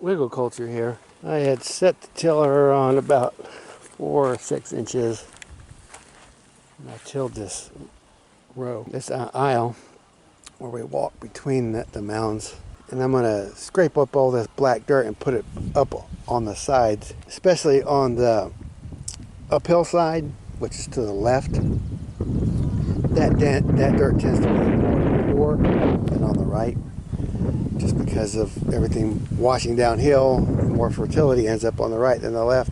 WiggleCulture here. I had set the tiller on about 4 or 6 inches. And I tilled this row, this aisle where we walk between the mounds. And I'm going to scrape up all this black dirt and put it up on the sides, especially on the uphill side, which is to the left. That dirt tends to be more than on the right, just because of everything washing downhill. More fertility ends up on the right than the left.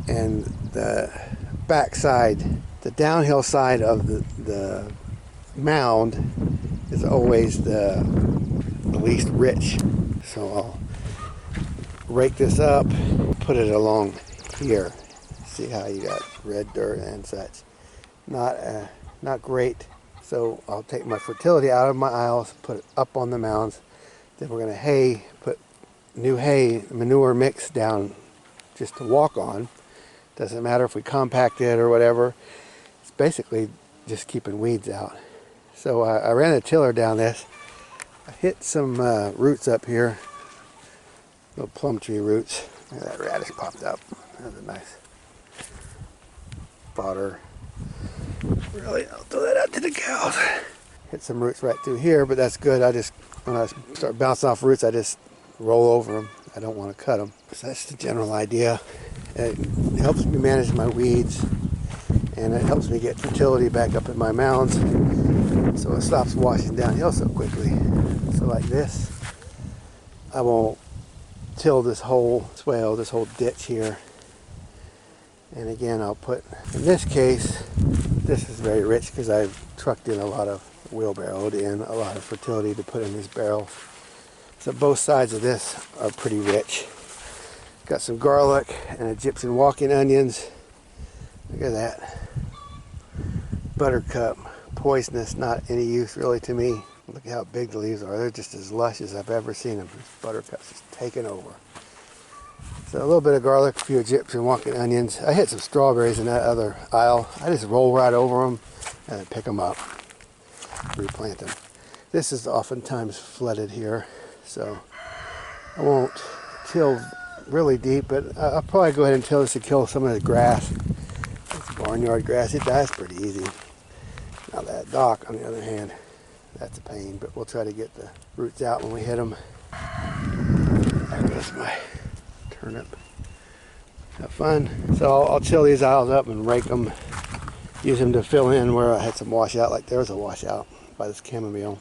And the back side, the downhill side of the mound is always the least rich. So I'll rake this up, put it along here. See how you got red dirt and such. Not great. So I'll take my fertility out of my aisles, put it up on the mounds. Then we're going to put new hay, manure mix down just to walk on. Doesn't matter if we compact it or whatever. It's basically just keeping weeds out. So I ran a tiller down this. I hit some roots up here. Little plum tree roots. Look at that radish popped up. That's a nice fodder. Really, I'll throw that out to the cows. Hit some roots right through here, but that's good. When I start bouncing off roots, I just roll over them. I don't want to cut them. So that's the general idea. It helps me manage my weeds, and it helps me get fertility back up in my mounds, so it stops washing downhill so quickly. So like this, I won't till this whole swale, this whole ditch here. And again, I'll put, in this case, this is very rich because I've trucked in a lot of, wheelbarrowed in a lot of fertility to put in these barrels. So both sides of this are pretty rich. Got some garlic and Egyptian walking onions. Look at that. Buttercup, poisonous, not any use really to me. Look how big the leaves are. They're just as lush as I've ever seen them. This buttercup's just taking over. So a little bit of garlic, a few Egyptian walking onions. I hit some strawberries in that other aisle. I just roll right over them and then pick them up, replant them. This is oftentimes flooded here, so I won't till really deep, but I'll probably go ahead and till this to kill some of the grass. It's barnyard grass. It dies pretty easy. Now that dock, on the other hand, that's a pain, but we'll try to get the roots out when we hit them. There goes my turnip. Have fun. So I'll chill these aisles up and rake them, use them to fill in where I had some washout, like there was a washout by this chamomile.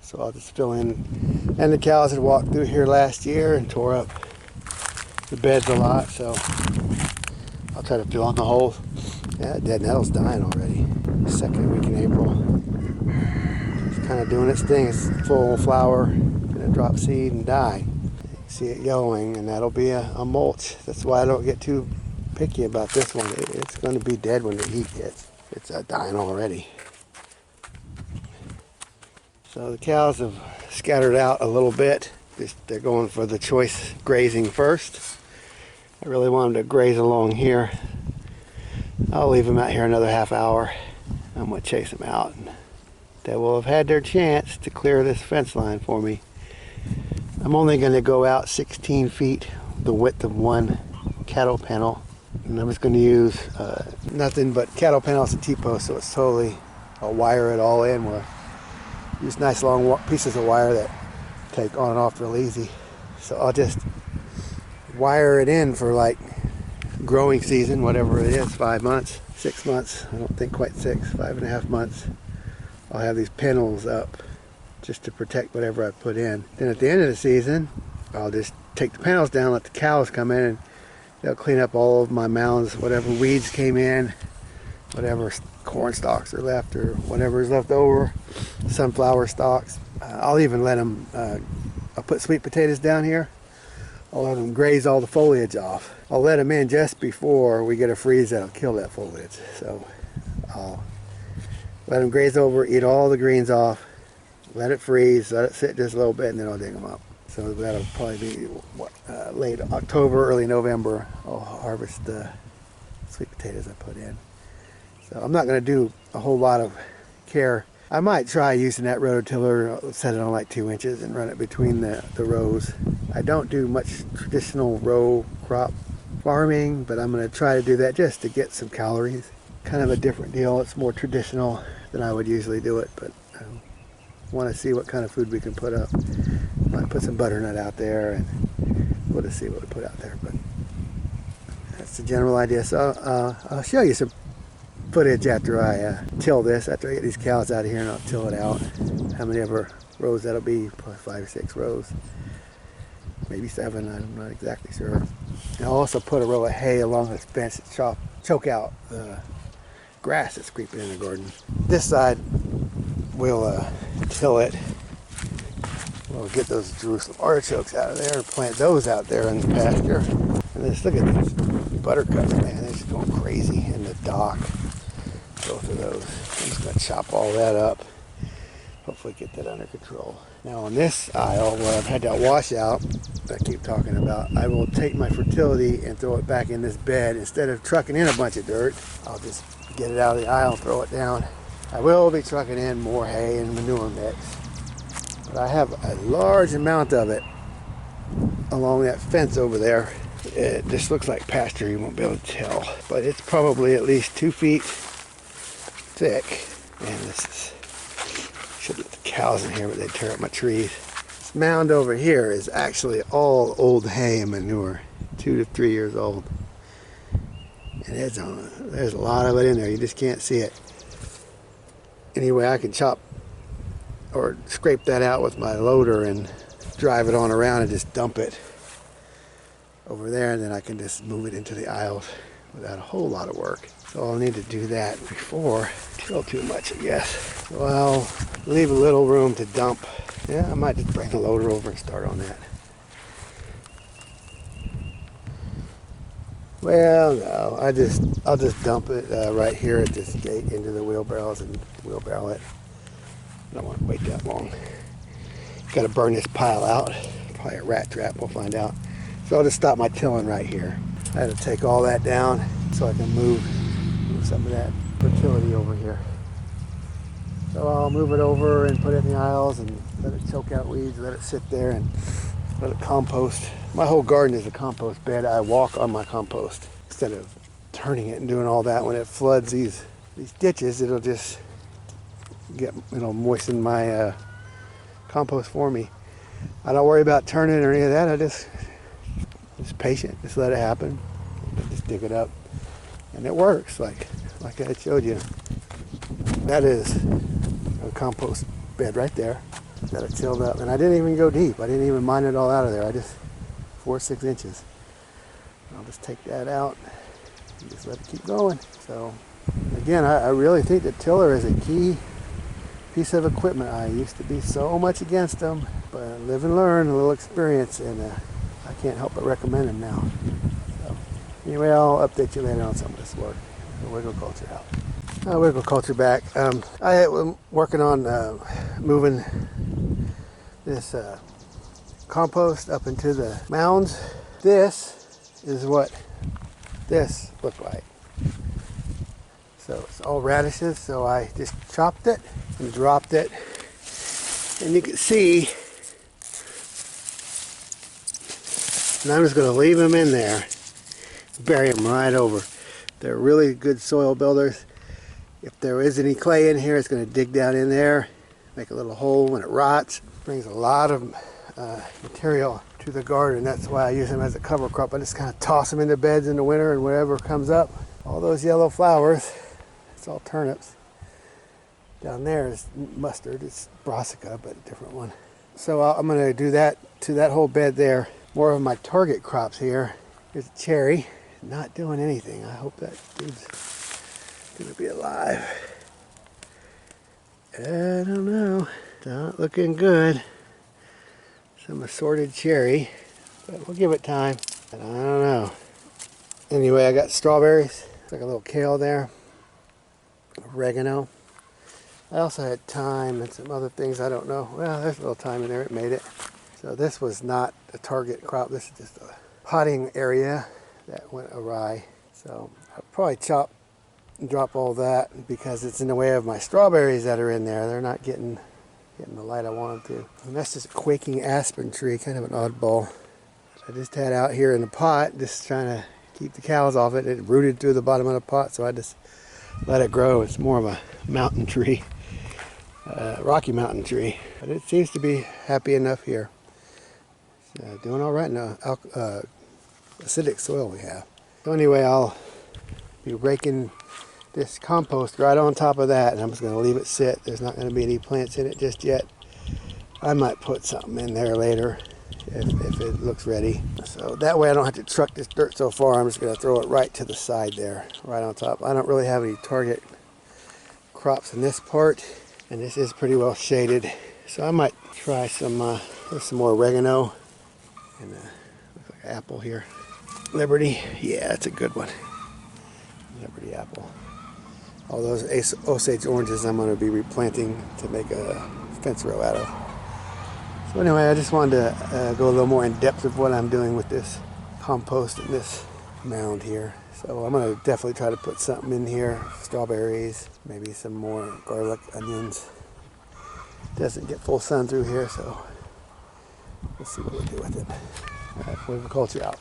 So I'll just fill in. And the cows had walked through here last year and tore up the beds a lot, so I'll try to fill in the holes. Yeah, dead nettle's dying already. Second week in April. It's kind of doing its thing. It's full flower, gonna drop seed and die. See it yellowing, and that'll be a mulch. That's why I don't get too picky about this one. It's going to be dead when the heat hits. It's dying already. So the cows have scattered out a little bit. They're going for the choice grazing first. I really want them to graze along here. I'll leave them out here another half hour. I'm going to chase them out. They will have had their chance to clear this fence line for me. I'm only going to go out 16 feet, the width of one cattle panel. And I'm just going to use nothing but cattle panels and T-posts, so it's totally, I'll wire it all in. We'll use nice long pieces of wire that take on and off real easy. So I'll just wire it in for like growing season, whatever it is, 5 months, 6 months. I don't think quite 6, 5.5 months. I'll have these panels up just to protect whatever I put in. Then at the end of the season, I'll just take the panels down, let the cows come in, and they'll clean up all of my mounds, whatever weeds came in, whatever corn stalks are left, or whatever is left over, sunflower stalks. I'll even let them, I'll put sweet potatoes down here. I'll let them graze all the foliage off. I'll let them in just before we get a freeze that'll kill that foliage. So I'll let them graze over, eat all the greens off, let it freeze, let it sit just a little bit, and then I'll dig them up. So that'll probably be late October, early November. I'll harvest the sweet potatoes I put in. So I'm not going to do a whole lot of care. I might try using that rototiller, set it on like 2 inches and run it between the rows. I don't do much traditional row crop farming, but I'm going to try to do that just to get some calories. Kind of a different deal. It's more traditional than I would usually do it, but I want to see what kind of food we can put up. Might put some butternut out there, and we'll just see what we put out there. But that's the general idea. So I'll show you some footage after I till this, after I get these cows out of here, and I'll till it out. How many ever rows that'll be, probably 5 or 6 rows. Maybe 7, I'm not exactly sure. And I'll also put a row of hay along this fence to choke out the grass that's creeping in the garden. This side, we'll till it. We'll get those Jerusalem artichokes out of there and plant those out there in the pasture. And then just look at these buttercups, man. They're just going crazy in the dock. Both of those. I'm just going to chop all that up. Hopefully get that under control. Now on this aisle where I've had that washout that I keep talking about, I will take my Fertility and throw it back in this bed. Instead of trucking in a bunch of dirt, I'll just get it out of the aisle and throw it down. I will be trucking in more hay and manure mix, but I have a large amount of it along that fence over there. It just looks like pasture, you won't be able to tell, but it's probably at least 2 feet thick. And this is, should let the cows in here, but they tear up my trees. This mound over here is actually all old hay and manure, 2 to 3 years old. And there's a lot of it in there, you just can't see it. Anyway, I can chop or scrape that out with my loader and drive it on around and just dump it over there, and then I can just move it into the aisles without a whole lot of work. So I'll need to do that before I till too much, I guess. So I'll leave a little room to dump. Yeah, I might just bring the loader over and start on that. Well, no, I'll just dump it right here at this gate into the wheelbarrows and wheelbarrow it. I don't want to wait that long. Got to burn this pile out. Probably a rat trap, we'll find out. So I'll just stop my tilling right here. I had to take all that down so I can move some of that Fertility over here. So I'll move it over and put it in the aisles and let it choke out weeds, let it sit there and let it compost. My whole garden is a compost bed. I walk on my compost instead of turning it and doing all that. When it floods these ditches, it'll moisten my compost for me. I don't worry about turning it or any of that. I just patient, just let it happen. Just dig it up, and it works like I showed you. That is a compost bed right there that I tilled up, and I didn't even go deep. I didn't even mine it all out of there. I just 4 or 6 inches. I'll just take that out and just let it keep going. So again, I really think the tiller is a key piece of equipment. I used to be so much against them, but live and learn, a little experience, and I can't help but recommend them now. So anyway, I'll update you later on some of this work. The WiggleCulture out. WiggleCulture back. I am working on moving this compost up into the mounds. This is what this looked like. So it's all radishes, so I just chopped it and dropped it. And you can see, and I'm just going to leave them in there, bury them right over. They're really good soil builders. If there is any clay in here, it's going to dig down in there, make a little hole when it rots. Brings a lot of material to the garden. That's why I use them as a cover crop. I just kind of toss them into beds in the winter, and whatever comes up. All those yellow flowers, it's all turnips. Down there is mustard. It's brassica, but a different one. So I'm going to do that to that whole bed there. More of my target crops here. Here's a cherry. Not doing anything. I hope that dude's gonna be alive. I don't know. Not looking good. Some assorted cherry, but we'll give it time. And I don't know. Anyway, I got strawberries. Like a little kale there. Oregano. I also had thyme and some other things I don't know. Well, there's a little thyme in there. It made it. So this was not a target crop. This is just a potting area that went awry. So I'll probably chop and drop all that because it's in the way of my strawberries that are in there. They're not getting the light I want them to. And that's just a quaking aspen tree, kind of an oddball. I just had out here in the pot, just trying to keep the cows off it. It rooted through the bottom of the pot, so I just let it grow. It's more of a mountain tree, Rocky Mountain tree. But it seems to be happy enough here. It's doing all right in the acidic soil we have. So anyway, I'll be raking this compost right on top of that, and I'm just going to leave it sit. There's not going to be any plants in it just yet. I might put something in there later if it looks ready. So that way I don't have to truck this dirt so far. I'm just going to throw it right to the side there, right on top. I don't really have any target crops in this part, and this is pretty well shaded. So I might try some, there's some more oregano, and looks like an apple here. Liberty, yeah, that's a good one. Liberty apple. All those Osage oranges I'm going to be replanting to make a fence row out of. So anyway, I just wanted to go a little more in depth of what I'm doing with this compost and this mound here. So I'm going to definitely try to put something in here. Strawberries, maybe some more garlic, onions. Doesn't get full sun through here, so we'll see what we do with it. All right, WiggleCulture out.